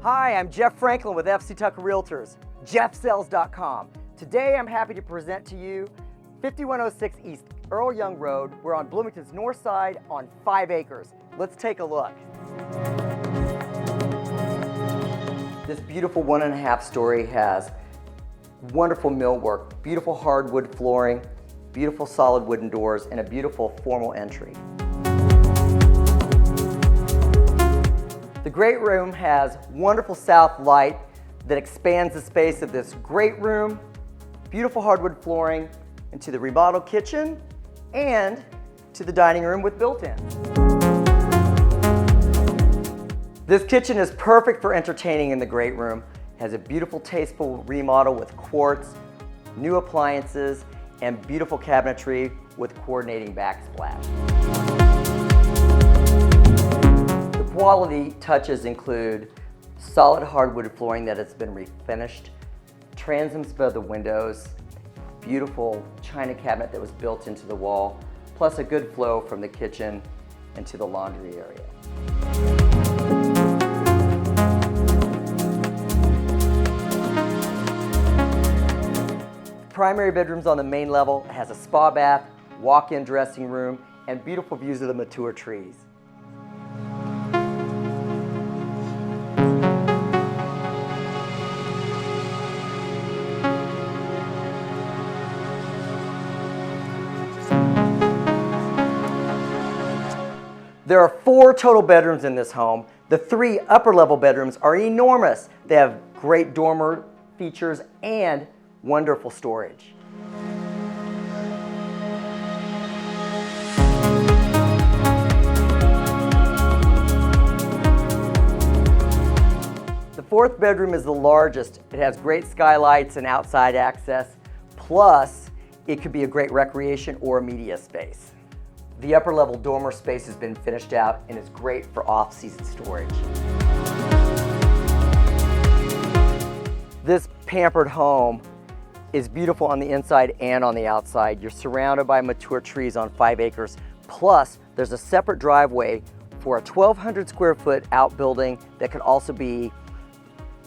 Hi, I'm Jeff Franklin with FC Tucker Realtors, jeffsells.com. Today I'm happy to present to you 5106 East Earl Young Road. We're on Bloomington's north side on 5 acres. Let's take a look. This beautiful 1.5 story has wonderful millwork, beautiful hardwood flooring, beautiful solid wooden doors, and a beautiful formal entry. The great room has wonderful south light that expands the space of this great room, beautiful hardwood flooring, into the remodeled kitchen and to the dining room with built-in. This kitchen is perfect for entertaining in the great room. It has a beautiful, tasteful remodel with quartz, new appliances, and beautiful cabinetry with coordinating backsplash. The quality touches include solid hardwood flooring that has been refinished, transoms above the windows, beautiful china cabinet that was built into the wall, plus a good flow from the kitchen into the laundry area. Primary bedrooms on the main level has a spa bath, walk-in dressing room, and beautiful views of the mature trees. There are 4 total bedrooms in this home. The 3 upper level bedrooms are enormous. They have great dormer features and wonderful storage. The 4th bedroom is the largest. It has great skylights and outside access, plus it could be a great recreation or a media space. The upper level dormer space has been finished out and is great for off-season storage. This pampered home is beautiful on the inside and on the outside. You're surrounded by mature trees on 5 acres. Plus, there's a separate driveway for a 1,200 square foot outbuilding that could also be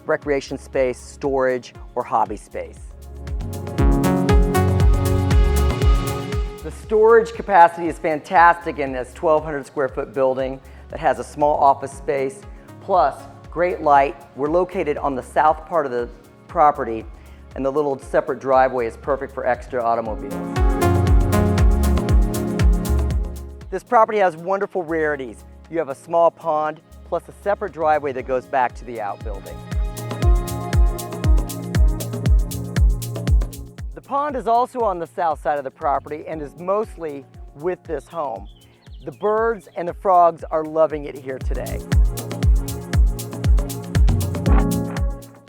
recreation space, storage, or hobby space. The storage capacity is fantastic in this 1,200 square foot building that has a small office space, plus great light. We're located on the south part of the property, and the little separate driveway is perfect for extra automobiles. This property has wonderful rarities. You have a small pond, plus a separate driveway that goes back to the outbuilding. The pond is also on the south side of the property and is mostly with this home. The birds and the frogs are loving it here today.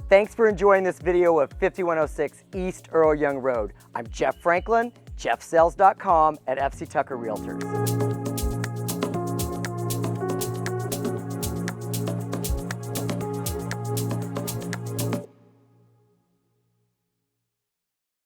Thanks for enjoying this video of 5106 East Earl Young Road. I'm Jeff Franklin, jeffsells.com at FC Tucker Realtors.